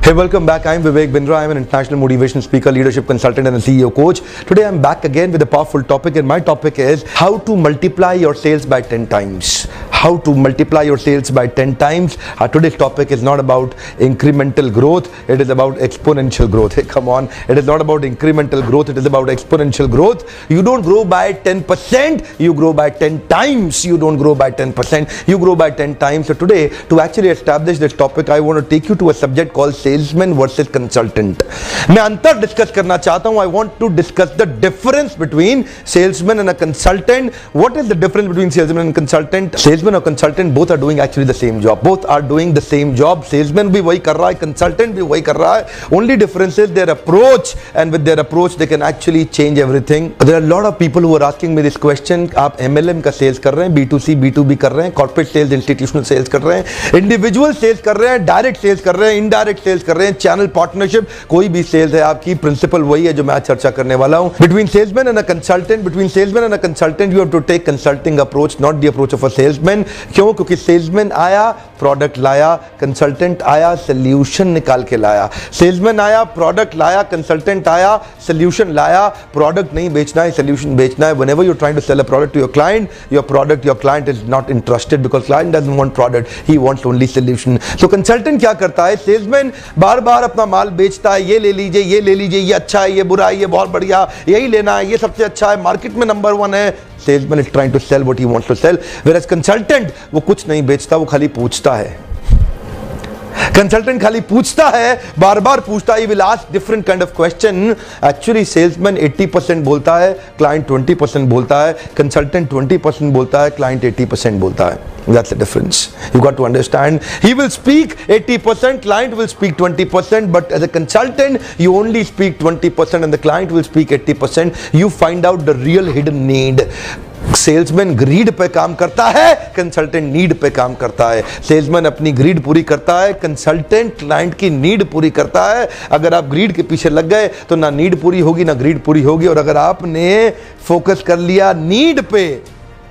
Hey, welcome back. I'm Vivek Bindra. I'm an international motivation speaker, leadership consultant, and a CEO coach. Today, I'm back again with a powerful topic, and my topic is how to multiply your sales by 10 times. How to multiply your sales by 10 times. Today's topic is not about incremental growth. It is about exponential growth. Hey, come on. It is not about incremental growth. It is about exponential growth. You don't grow by 10%. You grow by 10 times. You don't grow by 10%. You grow by 10 times. So today, to actually establish this topic, I want to take you to a subject called salesman versus consultant. मैं अंतर discuss करना चाहता हूं. I want to discuss the difference between salesman and a consultant. What is the difference between salesman and consultant? Salesman और consultant both are doing actually the same job. Both are doing the same job. Salesman भी वही कर रहा है, consultant भी वही कर रहा है. Only difference is their approach, and with their approach they can actually change everything. There are a lot of people who are asking me this question. आप MLM का sales कर रहे हैं, B2C, B2B कर रहे हैं, corporate sales, institutional sales कर रहे हैं, individual sales कर रहे हैं, direct sales कर रहे हैं, indirect sales कर रहे हैं, चैनल पार्टनरशिप, कोई भी सेल्स है आपकी, प्रिंसिपल वही है जो मैं आज चर्चा करने वाला हूं. Between salesman and a consultant, between salesman and a consultant, you have to take consulting approach, not the approach of a salesman. क्यों? क्योंकि सेल्समैन आया, प्रोडक्ट लाया, कंसल्टेंट आया, सोल्यूशन निकाल के लाया. सेल्समैन आया, प्रोडक्ट लाया, कंसल्टेंट आया, सोल्यूशन लाया. प्रोडक्ट नहीं बेचना है, सोल्यूशन बेचना है. Whenever you are trying to sell a product to your client, your client is not interested because client doesn't want product, he wants only solution. So consultant क्या करता है? सेल्समैन बार बार अपना माल बेचता है. ये ले लीजिए, ये ले लीजिए, ये अच्छा है, ये बुरा है, ये बहुत बढ़िया, यही लेना है, ये सबसे अच्छा है, मार्केट में नंबर 1 है. Salesman is trying to sell what he wants to sell. Whereas consultant वो कुछ नहीं बेचता, वो खाली पूछता है. कंसल्टेंट खाली पूछता है, बार बार पूछता है. Will ask different kind of question. Actually salesman 80% बोलता है, क्लाइंट 20% बोलता है. कंसल्टेंट 20% बोलता है, क्लाइंट 80% बोलता है. That's the difference. You got to understand. He will speak 80%, client will speak 20%, but as a consultant, you only speak 20% and the client will speak 80%. You find out the real hidden need. Salesman greed पे काम करता है, consultant need पे काम करता है. Salesman अपनी grid पूरी करता है, कंसल्टेंट क्लाइंट की नीड पूरी करता है. अगर आप ग्रीड के पीछे लग गए तो ना नीड पूरी होगी ना ग्रीड पूरी होगी. और अगर आपने फोकस कर लिया नीड पे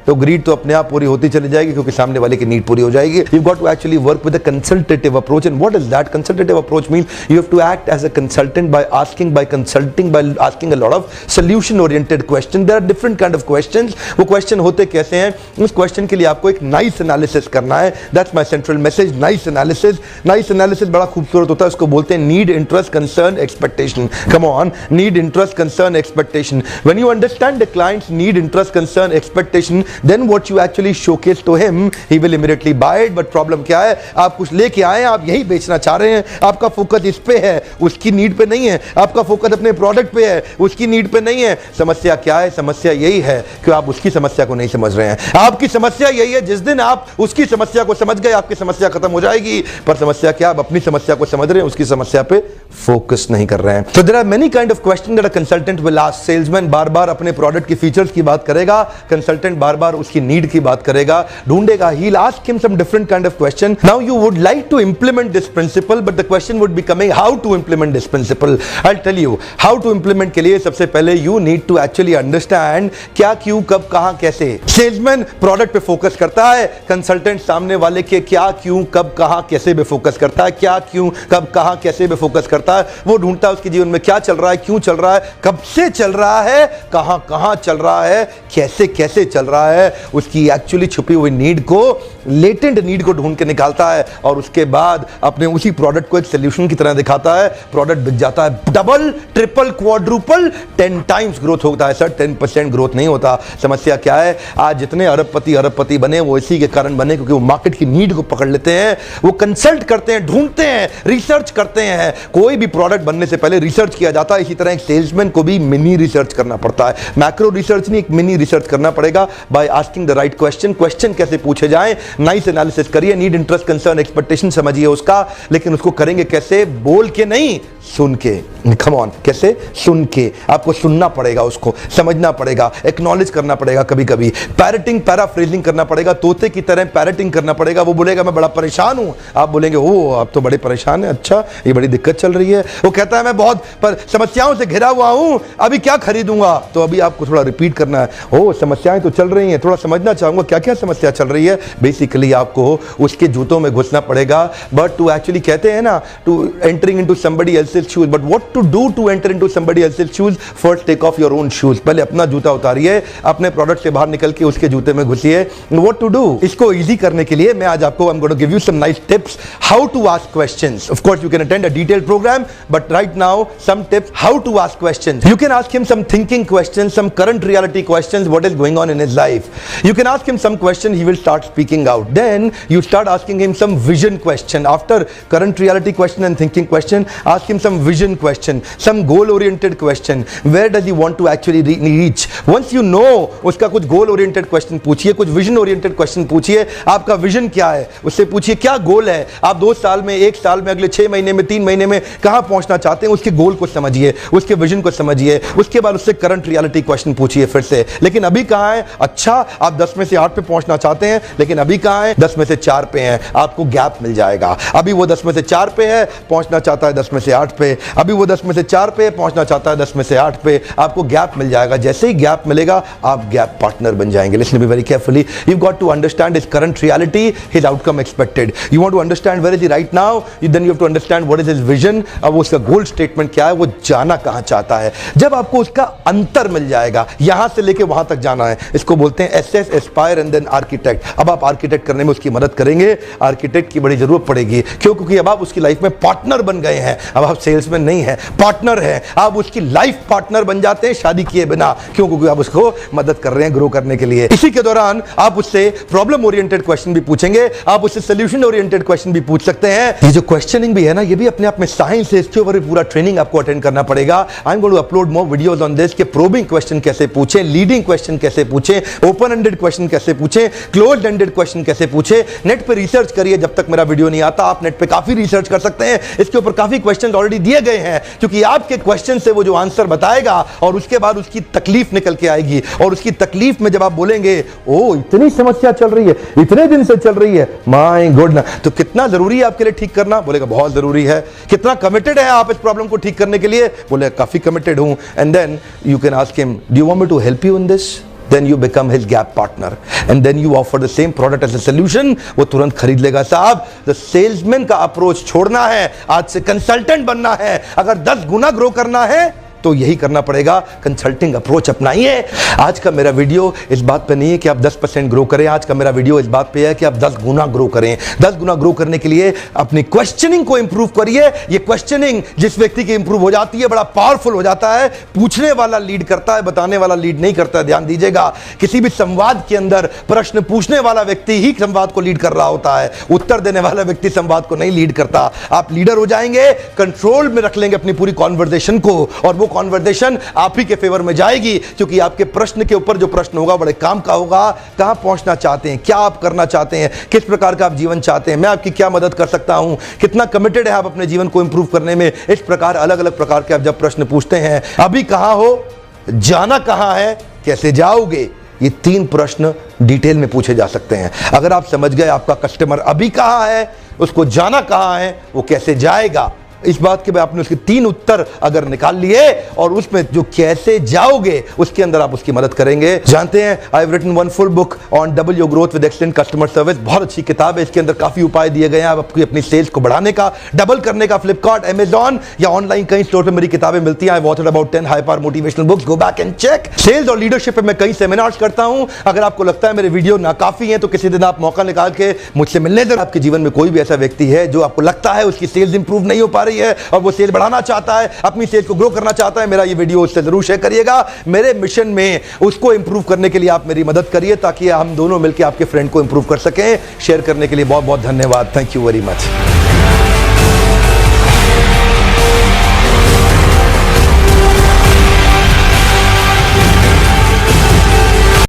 तो ग्रीड तो अपने आप पूरी होती चली जाएगी क्योंकि सामने वाले की नीड पूरी हो जाएगी. You got to actually work with a consultative approach. And what is that? Consultative approach means you have to act as a consultant by consulting by asking a lot of solution oriented question. There are different kind of questions. वो question होते कैसे हैं? उस question के लिए आपको एक nice analysis करना है. That's my central message, nice analysis. Nice analysis बड़ा खूबसूरत होता है. उसको बोलते हैं need, interest, concern, expectation. Come on, need, interest, concern, expectation. When you understand the client's need, interest, concern, expectation, then what you actually showcase to him, he will immediately buy it. But problem क्या है? आप कुछ लेके आए, आप यही बेचना चाह रहे हैं, आपका फोकस इस पे है, उसकी नीड पे नहीं है. आपका फोकस अपने प्रोडक्ट पे है, उसकी नीड पे नहीं है. समस्या क्या है? समस्या यही है कि आप उसकी समस्या को नहीं समझ रहे हैं. आपकी समस्या यही है, जिस दिन आप उसकी समस्या को समझ गए आपकी समस्या खत्म हो जाएगी. पर समस्या क्या? आप अपनी समस्या को समझ रहे हैं, उसकी समस्या पे फोकस नहीं कर रहे हैं. So there are many kind of question that a consultant will ask. Salesman बार बार अपने प्रोडक्ट की फीचर्स की बात करेगा, कंसल्टेंट बार बार उसकी नीड की बात करेगा, ढूंढेगा. He will ask him some different kind of question. Now you would like to implement this principle, but the question would be coming how to implement this principle. I will tell you how to implement. के लिए सबसे पहले you need to actually understand क्या, क्यों, कब, कहां, कैसे. Salesman product पे फोकस करता है, कंसल्टेंट सामने वाले के क्या, क्यों, कब, कहां, कैसे पे फोकस करता है. क्या, क्यों, कब, कहां, कैसे पे फोकस करता है. वो ढूंढता है उसके जीवन में क्या चल रहा है, क्यों चल रहा है, कब से चल रहा है, कहां कहां चल रहा है, कैसे कैसे चल रहा है. उसकी एक्चुअली छुपी हुई नीड को, लेटेंट नीड को ढूंढ के निकालता है और उसके बाद अपने उसी प्रोडक्ट को एक सोल्यूशन की तरह दिखाता है. प्रोडक्ट बिक जाता है. Double, triple, quadruple, 10 times growth होता है. सर 10% ग्रोथ नहीं होता. समस्या क्या है? आज जितने अरबपति बने वो इसी के कारण बने क्योंकि वो मार्केट की नीड को पकड़ लेते हैं. वो कंसल्ट करते हैं, ढूंढते हैं, रिसर्च करते हैं. कोई भी प्रोडक्ट बनने से पहले रिसर्च किया जाता है. इसी तरह एक सेल्समैन को भी मिनी रिसर्च करना पड़ता है. मैक्रो रिसर्च नहीं, एक मिनी रिसर्च करना पड़ेगा by asking the right question. Question कैसे पूछे जाएं? नाइस एनालिसिस करिए, नीड, इंटरेस्ट, कंसर्न, एक्सपेक्टेशन समझिए उसका. लेकिन उसको करेंगे कैसे? बोल के नहीं, सुन के, कम ऑन, कैसे? सुन के। आपको सुनना पड़ेगा, उसको समझना पड़ेगा, एक्नॉलेज करना पड़ेगा, कभी कभी पैरटिंग, पैराफ्रेजिंग करना पड़ेगा, तोते की तरह पैरटिंग करना पड़ेगा। वो बोलेगा मैं बड़ा परेशान हूं, आप बोलेंगे ओ आप तो बड़े परेशान हैं, अच्छा ये बड़ी दिक्कत चल रही है। वो कहता है मैं बहुत समस्याओं से घिरा हुआ हूं, अभी क्या खरीदूंगा? तो अभी आपको थोड़ा रिपीट करना है, ओ समस्याएं तो चल रही हैं, थोड़ा समझना चाहूंगा क्या क्या समस्या चल रही है। बेसिकली आपको उसके जूतों में घुसना पड़ेगा। बट टू एक्चुअली, कहते हैं ना, to entering into somebody else's shoes, but what to do to enter into somebody else's shoes? First take off your own shoes. पहले अपना जूता उतारिए, अपने प्रोडक्ट से बाहर निकल के उसके जूते में घुसिए। What to do? इसको इजी करने के लिए मैं आज आपको I am going to give you some nice tips how to ask questions. Of course you can attend a detailed programme, but right now some tips how to ask questions. You can ask him some thinking questions, some current reality questions, what is going on in his life. You can ask him some question, he will start speaking out. Then you start asking him some vision question. After current reality question and thinking question, ask him some vision question, some goal oriented question. Where does he want to actually reach? Once you know उसका कुछ goal oriented question पूछिए, कुछ vision oriented question पूछिए, आपका vision क्या है उससे पूछिए, क्या गोल है, आप 2 साल में, 1 साल में, अगले 6 महीने में, 3 महीने में कहां पहुंचना चाहते हैं, उसके गोल को समझिए, उसके विजन को समझिए। उसके बाद उससे करंट रियलिटी क्वेश्चन पूछिए फिर से, लेकिन अभी कहां है? अच्छा आप 10 में से 8 पे पहुंचना चाहते हैं, लेकिन अभी कहां है? 10 में से 4 पे हैं, आपको गैप मिल जाएगा। अभी वो 10 में से 4 पे है, पहुंचना चाहता है 10 में से 8 पे, अभी वो 10 में से 4 पे पहुंचना चाहता है 10 में से 8 पे, आपको गैप मिल जाएगा। जैसे ही गैप मिलेगा आप गैप पार्टनर बन जाएंगे। Listen to me very carefully, you got to understand his current reality, his outcome expected. You want to understand where is he right now, then you have to understand what is his vision. अब उसका गोल statement क्या है, वो जाना कहां चाहता है। जब आपको उसका अंतर मिल जाएगा, यहां से लेके वहां तक जाना है, इसको बोलते हैं assess, aspire and then architect. अब आप आर्किटेक्ट करने में उसकी मदद करेंगे। आर्किटेक्ट की बड़ी जरूरत पड़ेगी, क्यों? क्योंकि अब आप उसकी लाइफ में पार्टनर बन गए हैं। अब आप सेल्समैन नहीं है, पार्टनर है। आप उसकी लाइफ पार्टनर बन जाते हैं शादी किए बिना, क्यों? क्योंकि आप उसको मदद कर रहे हैं ग्रो करने के लिए। इसी के दौरान आप उससे प्रॉब्लम ओरिएंटेड क्वेश्चन भी पूछेंगे, आप उससे सोल्यूशन ओरिएंटेड क्वेश्चन भी पूछ सकते हैं। ये जो क्वेश्चनिंग भी है ना, ये भी अपने आप में साइंस है, इसके ऊपर पूरा ट्रेनिंग आपको अटेंड करना पड़ेगा। I am going to upload more videos on this, के प्रोबिंग क्वेश्चन कैसे पूछें, लीडिंग क्वेश्चन कैसे पूछें, ओपन एंडेड क्वेश्चन कैसे पूछें, क्लोज्ड एंडेड क्वेश्चन कैसे पूछें। नेट पे रिसर्च करिए, जब तक मेरा वीडियो नहीं आता आप नेट पे काफी रिसर्च कर सकते हैं। इसके ऊपर काफी क्वेश्चन ऑलरेडी दिए गए हैं, क्योंकि आपके क्वेश्चन से वो जो आंसर बताएगा और उसके बाद उसकी तकलीफ निकल के आएगी, और उसकी तकलीफ में जब आप बोलेंगे ओ इतनी समस्या चल रही है, इतने दिन से चल रही है, माय गॉड, तो कितना जरूरी है आपके लिए ठीक करना? बोलेगा बहुत जरूरी है। कितना कमिटेड है आप इस प्रॉब्लम को ठीक करने के लिए? बोले काफी कमिटेड हूं। And then you can ask him, do you want me to help you in this? Then you become his gap partner, and then you offer the same product as a solution. वो तुरंत खरीद लेगा। साहब, the salesman का approach छोड़ना है, आज से कंसल्टेंट बनना है। अगर 10 गुना ग्रो करना है तो यही करना पड़ेगा, कंसल्टिंग अप्रोच अपनाइए। आज का मेरा वीडियो इस बात पे नहीं है कि आप 10% ग्रो करें, आज का मेरा वीडियो इस बात पे है कि आप 10 गुना ग्रो करें। 10 गुना ग्रो करने के लिए अपनी क्वेश्चनिंग को इंप्रूव करिए। ये क्वेश्चनिंग जिस व्यक्ति की इंप्रूव हो जाती है, बड़ा पावरफुल हो जाता है। पूछने वाला लीड करता है, बताने वाला लीड नहीं करता है। ध्यान दीजिएगा, किसी भी संवाद के अंदर प्रश्न पूछने वाला व्यक्ति ही संवाद को लीड कर रहा होता है, उत्तर देने वाला व्यक्ति संवाद को नहीं लीड करता। आप लीडर हो जाएंगे, कंट्रोल में रख लेंगे अपनी पूरी कॉन्वर्सेशन को, और वो कॉन्वर्सेशन आप ही के फेवर में जाएगी, क्योंकि आपके प्रश्न के ऊपर जो प्रश्न होगा बड़े काम का होगा। कहां पहुंचना चाहते हैं, क्या आप करना चाहते हैं, किस प्रकार का आप जीवन चाहते हैं, मैं आपकी क्या मदद कर सकता हूं, कितना कमिटेड है आप अपने जीवन को इंप्रूव करने में। इस प्रकार अलग अलग प्रकार के आप जब प्रश्न पूछते हैं, अभी कहां हो, जाना कहां है, कैसे जाओगे, ये 3 प्रश्न डिटेल में पूछे जा सकते हैं। अगर आप समझ गए आपका कस्टमर अभी कहां है, उसको जाना कहां है, वो कैसे जाएगा, इस बात के बाद आपने उसके 3 उत्तर अगर निकाल लिए, और उसमें जो कैसे जाओगे उसके अंदर आप उसकी मदद करेंगे। जानते हैं, I have written 1 full book on double your growth with excellent customer service. बहुत अच्छी किताब है, इसके अंदर काफी उपाय दिए गए हैं आप अपनी सेल्स को बढ़ाने का, डबल करने का। फ्लिपकार्ट, अमेजॉन या ऑनलाइन कई स्टोर पे मेरी किताबें मिलती हैं। I authored about 10 high power motivational books, go back and check. Sales और लीडरशिप पे मैं कई सेमिनार्स करता हूं। अगर आपको लगता है मेरे वीडियो नाकाफी है तो किसी दिन आप मौका निकाल के मुझसे मिलने दो। आपके जीवन में कोई भी ऐसा व्यक्ति है जो आपको लगता है उसकी सेल्स इंप्रूव नहीं हो पा रही है और वो सेल बढ़ाना चाहता है, अपनी सेल को ग्रो करना चाहता है, मेरा ये वीडियो उससे जरूर शेयर करिएगा। मेरे मिशन में उसको इंप्रूव करने के लिए आप मेरी मदद करिए, ताकि हम दोनों मिलकर आपके फ्रेंड को इंप्रूव कर सकें। शेयर करने के लिए बहुत बहुत धन्यवाद। Thank you very much.